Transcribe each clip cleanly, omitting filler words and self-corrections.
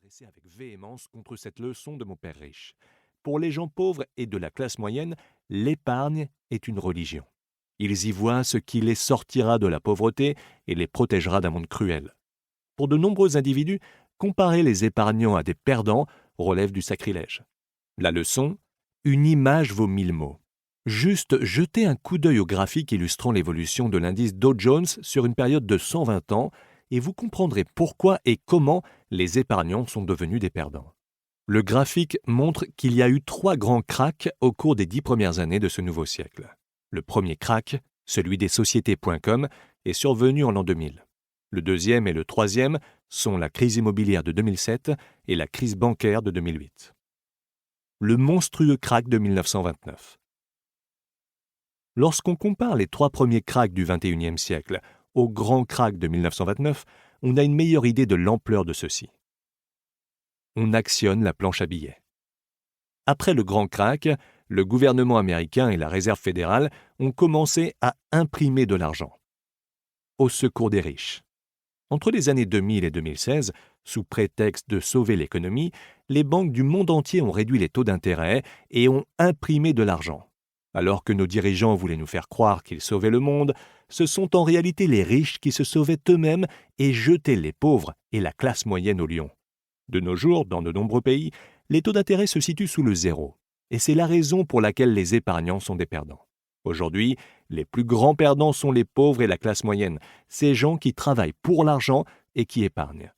dressé avec véhémence contre cette leçon de mon père riche. Pour les gens pauvres et de la classe moyenne, l'épargne est une religion. Ils y voient ce qui les sortira de la pauvreté et les protégera d'un monde cruel. Pour de nombreux individus, comparer les épargnants à des perdants relève du sacrilège. La leçon: une image vaut 1000 mots. Juste jetez un coup d'œil au graphique illustrant l'évolution de l'indice Dow Jones sur une période de 120 ans et vous comprendrez pourquoi et comment les épargnants sont devenus des perdants. Le graphique montre qu'il y a eu 3 grands cracks au cours des 10 premières années de ce nouveau siècle. Le premier crack, celui des sociétés.com, est survenu en l'an 2000. Le deuxième et le troisième sont la crise immobilière de 2007 et la crise bancaire de 2008. Le monstrueux crack de 1929. Lorsqu'on compare les 3 premiers cracks du XXIe siècle au grand crack de 1929, on a une meilleure idée de l'ampleur de ceux-ci. On actionne la planche à billets. Après le grand crack, le gouvernement américain et la Réserve fédérale ont commencé à imprimer de l'argent au secours des riches. Entre les années 2000 et 2016, sous prétexte de sauver l'économie, les banques du monde entier ont réduit les taux d'intérêt et ont imprimé de l'argent. Alors que nos dirigeants voulaient nous faire croire qu'ils sauvaient le monde, ce sont en réalité les riches qui se sauvaient eux-mêmes et jetaient les pauvres et la classe moyenne au lion. De nos jours, dans de nombreux pays, les taux d'intérêt se situent sous le zéro, et c'est la raison pour laquelle les épargnants sont des perdants. Aujourd'hui, les plus grands perdants sont les pauvres et la classe moyenne, ces gens qui travaillent pour l'argent et qui épargnent.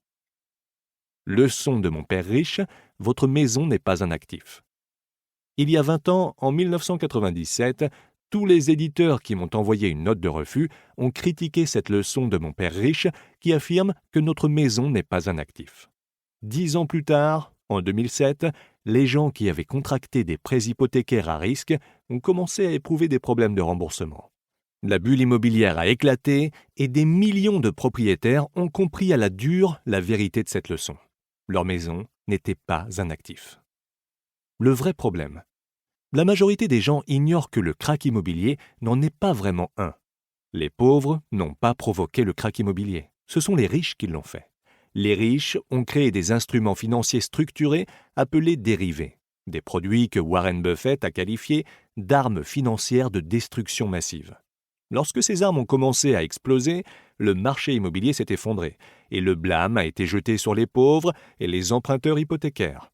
Leçon de mon père riche, votre maison n'est pas un actif. Il y a 20 ans, en 1997, tous les éditeurs qui m'ont envoyé une note de refus ont critiqué cette leçon de mon père riche qui affirme que notre maison n'est pas un actif. 10 ans plus tard, en 2007, les gens qui avaient contracté des prêts hypothécaires à risque ont commencé à éprouver des problèmes de remboursement. La bulle immobilière a éclaté et des millions de propriétaires ont compris à la dure la vérité de cette leçon. Leur maison n'était pas un actif. Le vrai problème: la majorité des gens ignorent que le krach immobilier n'en est pas vraiment un. Les pauvres n'ont pas provoqué le krach immobilier, ce sont les riches qui l'ont fait. Les riches ont créé des instruments financiers structurés appelés dérivés, des produits que Warren Buffett a qualifiés d'armes financières de destruction massive. Lorsque ces armes ont commencé à exploser, le marché immobilier s'est effondré et le blâme a été jeté sur les pauvres et les emprunteurs hypothécaires.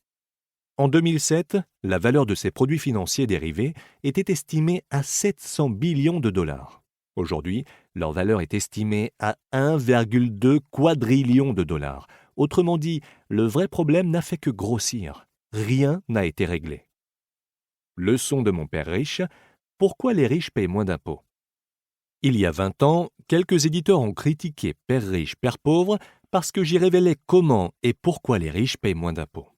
En 2007, la valeur de ces produits financiers dérivés était estimée à 700 billions de dollars. Aujourd'hui, leur valeur est estimée à 1,2 quadrillion de dollars. Autrement dit, le vrai problème n'a fait que grossir. Rien n'a été réglé. Leçon de mon père riche: pourquoi les riches payent moins d'impôts? Il y a 20 ans, quelques éditeurs ont critiqué Père riche, Père pauvre parce que j'y révélais comment et pourquoi les riches payent moins d'impôts.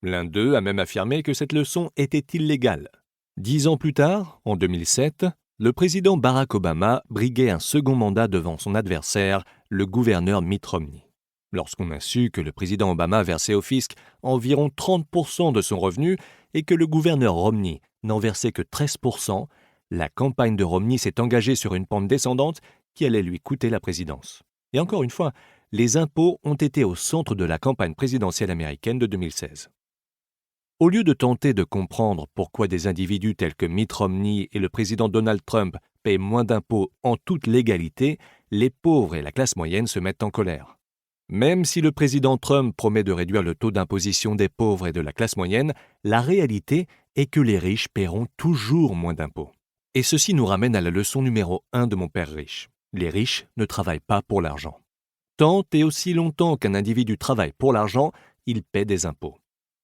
L'un d'eux a même affirmé que cette leçon était illégale. 10 ans plus tard, en 2007, le président Barack Obama briguait un second mandat devant son adversaire, le gouverneur Mitt Romney. Lorsqu'on a su que le président Obama versait au fisc environ 30% de son revenu et que le gouverneur Romney n'en versait que 13%, la campagne de Romney s'est engagée sur une pente descendante qui allait lui coûter la présidence. Et encore une fois, les impôts ont été au centre de la campagne présidentielle américaine de 2016. Au lieu de tenter de comprendre pourquoi des individus tels que Mitt Romney et le président Donald Trump paient moins d'impôts en toute légalité, les pauvres et la classe moyenne se mettent en colère. Même si le président Trump promet de réduire le taux d'imposition des pauvres et de la classe moyenne, la réalité est que les riches paieront toujours moins d'impôts. Et ceci nous ramène à la leçon numéro 1 de mon père riche. Les riches ne travaillent pas pour l'argent. Tant et aussi longtemps qu'un individu travaille pour l'argent, il paie des impôts.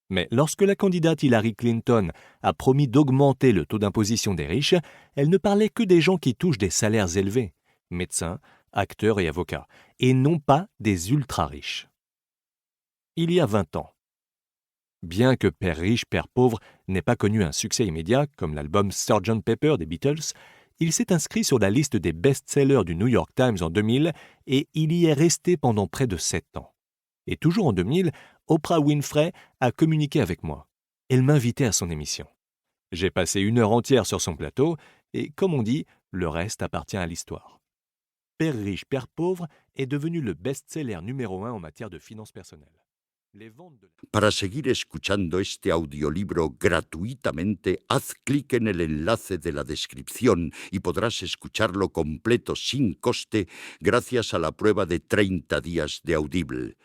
Mais lorsque la candidate Hillary Clinton a promis d'augmenter le taux d'imposition des riches, elle ne parlait que des gens qui touchent des salaires élevés, médecins, acteurs et avocats, et non pas des ultra-riches. Il y a 20 ans. Bien que Père riche, Père pauvre n'ait pas connu un succès immédiat, comme l'album Sgt. Pepper des Beatles, il s'est inscrit sur la liste des best-sellers du New York Times en 2000 et il y est resté pendant près de 7 ans. Et toujours en 2000, Oprah Winfrey a communiqué avec moi. Elle m'invitait à son émission. J'ai passé 1 heure entière sur son plateau et, comme on dit, le reste appartient à l'histoire. Père riche, Père pauvre est devenu le best-seller numéro 1 en matière de finances personnelles. Para seguir escuchando este audiolibro gratuitamente, haz clic en el enlace de la descripción y podrás escucharlo completo sin coste gracias a la prueba de 30 días de Audible.